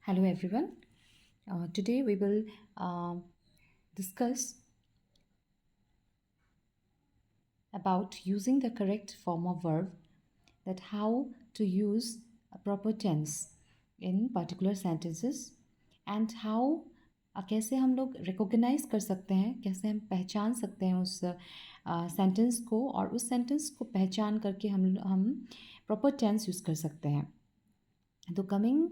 Hello everyone. Today we will discuss about using the correct form of verb, that how to use a proper tense in particular sentences and how कैसे हम लोग recognise कर सकते हैं, कैसे हम पहचान सकते हैं उस सेंटेंस को और उस सेंटेंस को पहचान करके हम प्रॉपर टेंस यूज़ कर सकते हैं. तो कमिंग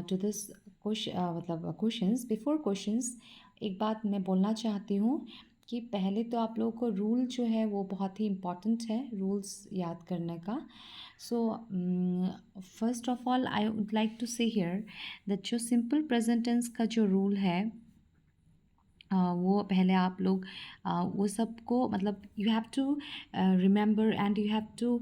टू दिस मतलब क्वेश्चंस, बिफोर क्वेश्चंस एक बात मैं बोलना चाहती हूँ कि पहले तो आप लोगों को रूल जो है वो बहुत ही इम्पॉर्टेंट है, रूल्स याद करने का. So first of all I would like to say here that जो सिंपल प्रेजेंट टेंस का जो रूल है वो पहले आप लोग वो सबको मतलब you have to remember and you have to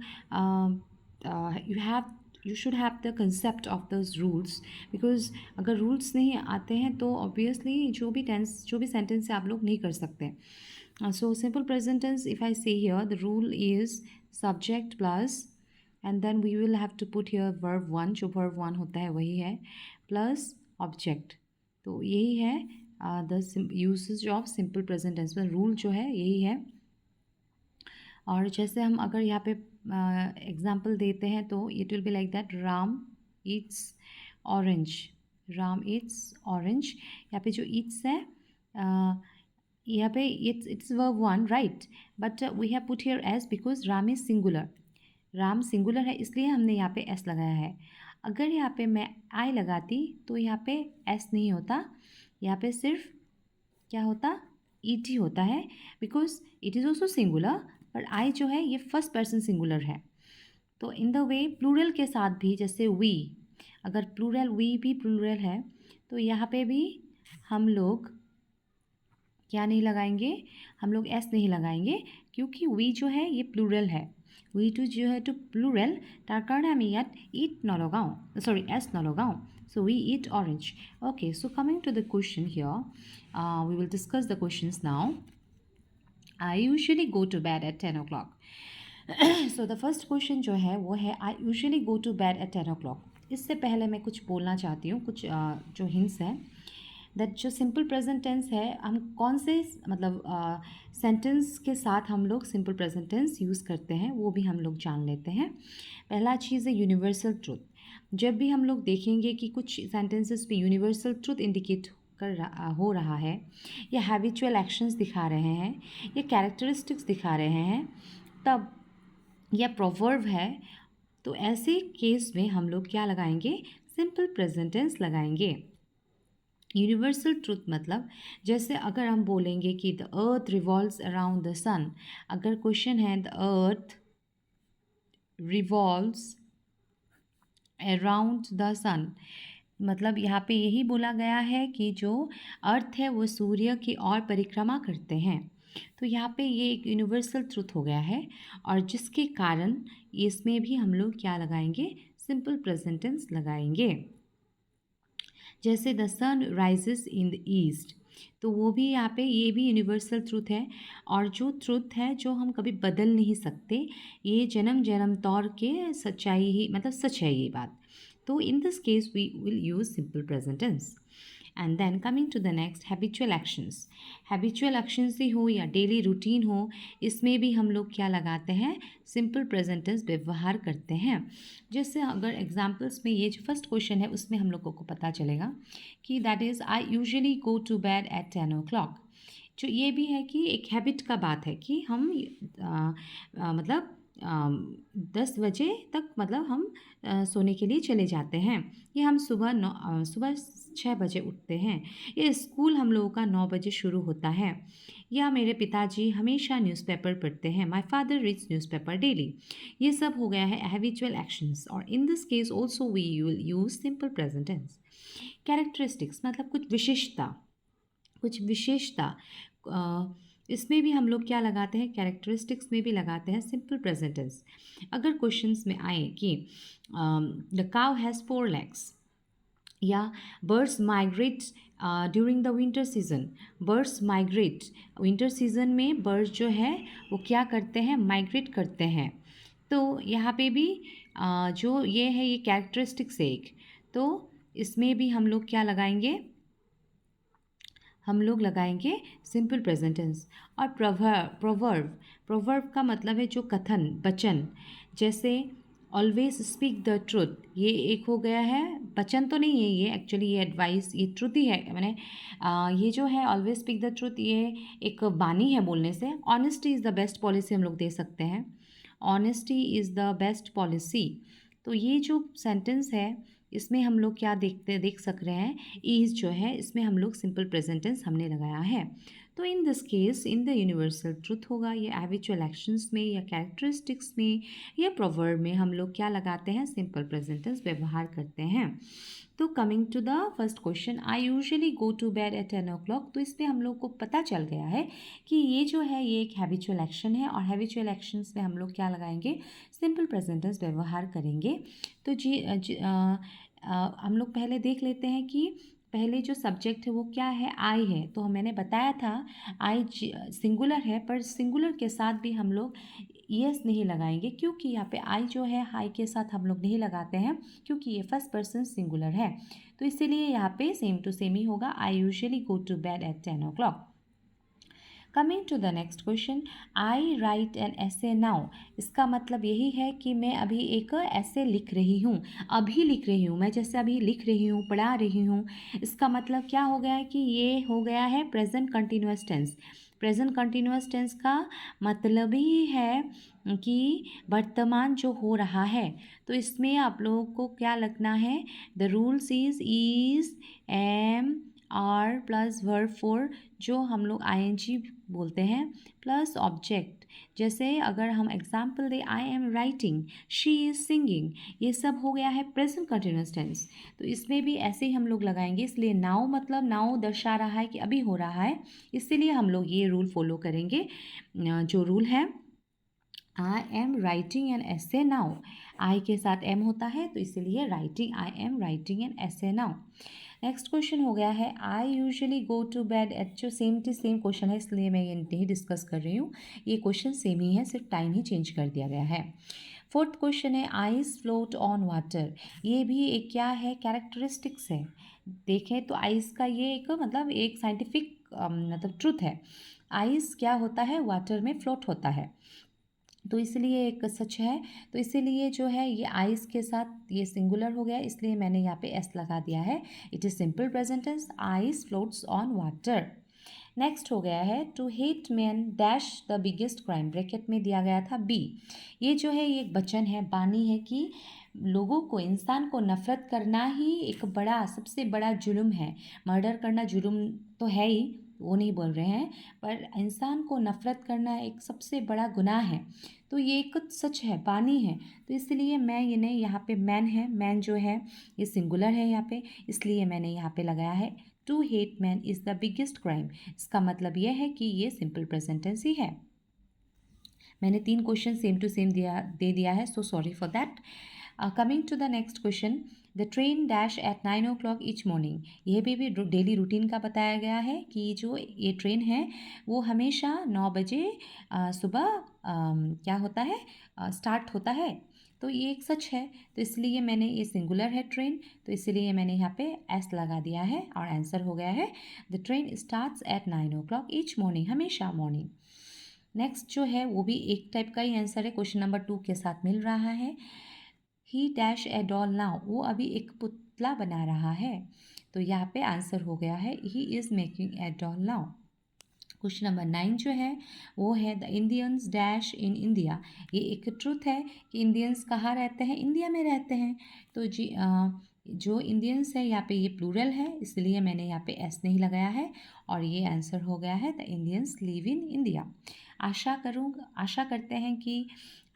you should have the concept of those rules, because अगर रूल्स नहीं आते हैं तो ऑब्वियसली जो भी सेंटेंस है आप लोग नहीं कर सकते. So simple present tense, if I say here the rule is subject plus and then we will have to put here verb one, जो वर्ब वन होता है वही है, प्लस ऑब्जेक्ट. तो यही है the usage of simple present tense में rule जो है यही है. और जैसे हम अगर यहाँ पे एग्जाम्पल देते हैं तो it will be like that, Ram eats orange. Ram eats orange. यहाँ पे जो ईट्स है यहाँ पे it's verb one, right, but we have put here S because Ram is singular. Ram singular है इसलिए हमने यहाँ पे एस लगाया है. अगर यहाँ पे मैं आई लगाती तो यहाँ पे एस नहीं होता, यहाँ पे सिर्फ क्या होता, ई टी होता है, because it is also singular, पर आई जो है ये फर्स्ट पर्सन सिंगुलर है. तो इन द वे प्लूरल के साथ भी, जैसे वी, अगर प्लूरल वी भी प्लूरल है तो यहाँ पे भी हम लोग क्या नहीं लगाएंगे, हम लोग एस नहीं लगाएंगे, क्योंकि वी जो है ये प्लूरल है. वी टू जो है टू प्लूरल, তাৰ কাৰণে আমি ইয়াত ইট নলগাওঁ, সৰি এছ নলগাওঁ. So we eat orange. Okay, so coming to the question here, we will discuss the questions now. I usually go to bed at 10 o'clock. So the first question जो है वो है I usually go to bed at 10 o'clock. इससे पहले मैं कुछ बोलना चाहती हूँ, कुछ जो हिंट्स हैं, दैट जो सिंपल प्रेजेंट टेंस है हम कौन से मतलब सेंटेंस के साथ हम लोग सिंपल प्रेजेंट टेंस यूज़ करते हैं वो भी हम लोग जान लेते हैं. पहला चीज़ है यूनिवर्सल ट्रूथ. जब भी हम लोग देखेंगे कि कुछ सेंटेंसेस पे यूनिवर्सल ट्रूथ इंडिकेट हो रहा है, या हैबिचुअल एक्शंस दिखा रहे हैं, या कैरेक्टरिस्टिक्स दिखा रहे हैं, तब या प्रोवर्ब है, तो ऐसे केस में हम लोग क्या लगाएंगे, सिंपल प्रेजेंट टेंस लगाएंगे. यूनिवर्सल ट्रूथ मतलब जैसे अगर हम बोलेंगे कि the earth revolves around the sun, अगर क्वेश्चन है the earth revolves around the sun, मतलब यहाँ पे यही बोला गया है कि जो अर्थ है वो सूर्य की ओर परिक्रमा करते हैं. तो यहाँ पे ये एक यूनिवर्सल ट्रूथ हो गया है, और जिसके कारण इसमें भी हम लोग क्या लगाएंगे, सिंपल प्रेजेंट टेंस लगाएंगे. जैसे the sun rises in the east, तो वो भी यहाँ पे ये भी यूनिवर्सल ट्रूथ है, और जो ट्रूथ है जो हम कभी बदल नहीं सकते, ये जन्म जन्म तौर के सच्चाई ही मतलब सच है ये बात. तो in this case we will use simple present tense. And then coming to the next, habitual actions. Habitual actions ही हो या डेली रूटीन हो, इसमें भी हम लोग क्या लगाते हैं, सिंपल प्रेजेंट टेंस व्यवहार करते हैं. जैसे अगर एग्जाम्पल्स में ये जो फर्स्ट क्वेश्चन है उसमें हम लोगों को पता चलेगा कि that is I usually go to bed at 10 o'clock. जो ये भी है कि एक हैबिट का बात है कि हम मतलब 10 बजे तक मतलब हम सोने के लिए चले जाते हैं, या हम सुबह 6 बजे उठते हैं, या स्कूल हम लोगों का 9 बजे शुरू होता है, या मेरे पिताजी हमेशा न्यूज़पेपर पढ़ते हैं, my father reads newspaper daily. ये सब हो गया है हैबिचुअल एक्शंस, और in this case also we will use simple present tense. Characteristics मतलब कुछ विशेषता, इसमें भी हम लोग क्या लगाते हैं, कैरेक्टरिस्टिक्स में भी लगाते हैं सिंपल प्रेजेंट टेंस. अगर क्वेश्चंस में आए कि द काउ हैज़ 4 legs, या birds migrate during the winter season. Birds migrate, winter season में बर्ड्स जो है वो क्या करते हैं, माइग्रेट करते हैं. तो यहाँ पे भी जो ये है ये कैरेक्टरिस्टिक्स है एक, तो इसमें भी हम लोग क्या लगाएंगे, हम लोग लगाएंगे सिंपल प्रेजेंट टेंस। और प्रोवर्ब, प्रोवर्ब का मतलब है जो कथन, वचन, जैसे ऑलवेज स्पीक द ट्रुथ, ये एक हो गया है, वचन तो नहीं है ये, एक्चुअली ये एडवाइस, ये ट्रुथ ही है, मैंने ये जो है ऑलवेज स्पीक द ट्रुथ, ये एक बानी है बोलने से। Honesty is the best policy हम लोग दे सकते हैं, honesty is the best policy. तो ये जो सेंटेंस है इसमें हम लोग क्या देख सक रहे हैं, इज़ जो है इसमें हम लोग सिंपल प्रेजेंट टेंस हमने लगाया है। तो in this case in the universal truth होगा, ये हैबिचुअल एक्शंस में या कैरेक्टरिस्टिक्स में या प्रोवर्ब में हम लोग क्या लगाते हैं, सिंपल प्रेजेंट टेंस व्यवहार करते हैं। तो coming to the first question, I usually go to bed at 10 o'clock, तो इसमें हम लोग को पता चल गया है कि ये जो है ये एक हैबिचुअल एक्शन है, और हैबिचुअल एक्शंस में हम लोग क्या लगाएंगे, सिंपल प्रेजेंट टेंस व्यवहार करेंगे। तो हम लोग पहले देख लेते हैं कि पहले जो सब्जेक्ट है वो क्या है, आई है। तो मैंने बताया था आई सिंगुलर है, पर सिंगुलर के साथ भी हम लोग यस नहीं लगाएंगे, क्योंकि यहाँ पे आई जो है आई के साथ हम लोग नहीं लगाते हैं, क्योंकि ये फर्स्ट पर्सन सिंगुलर है। तो इसीलिए यहाँ पे सेम टू सेम ही होगा, I usually go to bed at 10 o'clock। Coming to the next question, I write an essay now, इसका मतलब यही है कि मैं अभी एक ऐसे लिख रही हूँ, अभी लिख रही हूँ, मैं जैसे अभी लिख रही हूँ, पढ़ा रही हूँ। इसका मतलब क्या हो गया है कि ये हो गया है present continuous tense. Present continuous tense का मतलब ही है कि वर्तमान जो हो रहा है। तो इसमें आप लोगों को क्या लगना है, the rules is am are plus verb four, जो हम लोग आईएनजी बोलते हैं, प्लस ऑब्जेक्ट। जैसे अगर हम एग्जाम्पल दें, आई am writing, she is singing, ये सब हो गया है प्रेजेंट कंटिन्यूअस टेंस। तो इसमें भी ऐसे ही हम लोग लगाएंगे, इसलिए नाउ मतलब नाउ दर्शा रहा है कि अभी हो रहा है, इसीलिए हम लोग ये रूल फॉलो करेंगे। जो रूल है, I am writing an essay now, I के साथ एम होता है, तो इसीलिए writing, I am writing an essay now. Next question हो गया है, I usually go to bed at, जो सेम टू सेम क्वेश्चन है इसलिए मैं ये नहीं डिस्कस कर रही हूँ, ये क्वेश्चन सेम ही है, सिर्फ टाइम ही चेंज कर दिया गया है। फोर्थ क्वेश्चन है, आइस फ्लोट ऑन वाटर, ये भी एक क्या है, कैरेक्टरिस्टिक्स है। देखें तो आइस का ये एक मतलब एक साइंटिफिक मतलब ट्रुथ है, आइस क्या होता है, वाटर में फ्लोट होता है, तो इसलिए एक सच है। तो इसीलिए जो है ये आइस के साथ ये सिंगुलर हो गया, इसलिए मैंने यहाँ पे एस लगा दिया है। It is simple present tense, ice floats on water. Next हो गया है, to hate man dash the biggest crime, bracket में दिया गया था बी। ये जो है ये एक वचन है, बानी है कि लोगों को, इंसान को नफरत करना ही एक बड़ा, सबसे बड़ा जुल्म है। मर्डर करना जुल्म तो है ही, वो नहीं बोल रहे हैं, पर इंसान को नफरत करना एक सबसे बड़ा गुनाह है। तो ये एक सच है, बानी है। तो इसलिए मैं ये नहीं, यहाँ पे मैन है, मैन जो है ये सिंगुलर है यहाँ पे, इसलिए मैंने यहाँ पे लगाया है to hate man is the biggest crime. इसका मतलब यह है कि ये सिंपल प्रेजेंट टेंस ही है। मैंने 3 क्वेश्चन सेम टू सेम दे दिया है, so sorry for that. Coming to the next question, the train dash at 9 o'clock each morning, यह भी डेली रूटीन का बताया गया है कि जो ये ट्रेन है वो हमेशा 9 बजे सुबह क्या होता है, स्टार्ट होता है। तो ये एक सच है, तो इसलिए मैंने, ये सिंगुलर है ट्रेन, तो इसलिए मैंने यहाँ पे एस लगा दिया है, और आंसर हो गया है the train starts at 9 o'clock each morning, हमेशा मॉर्निंग। नेक्स्ट जो है वो भी एक टाइप का ही आंसर है, क्वेश्चन नंबर 2 के साथ मिल रहा है। ही डैश ए डॉल नाउ, वो अभी एक पुतला बना रहा है, तो यहाँ पे आंसर हो गया है he is making a doll now. Question number 9 जो है वो है, the Indians dash in India, ये एक ट्रूथ है कि इंडियंस कहाँ रहते हैं, इंडिया में रहते हैं। तो जी जो इंडियंस है यहाँ पे ये प्लूरल है, इसलिए मैंने यहाँ पे एस नहीं लगाया है, और ये आंसर हो गया है the Indians live in India. आशा करते हैं कि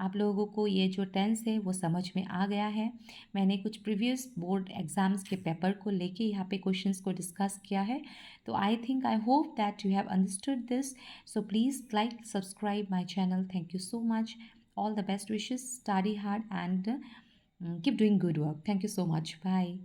आप लोगों को ये जो टेंस है वो समझ में आ गया है। मैंने कुछ प्रीवियस बोर्ड एग्ज़ाम्स के पेपर को लेके यहाँ पे क्वेश्चंस को डिस्कस किया है, तो I hope that you have understood this. So please like, subscribe my channel. Thank you so much. All the best wishes, study hard and keep doing good work. Thank you so much. Bye.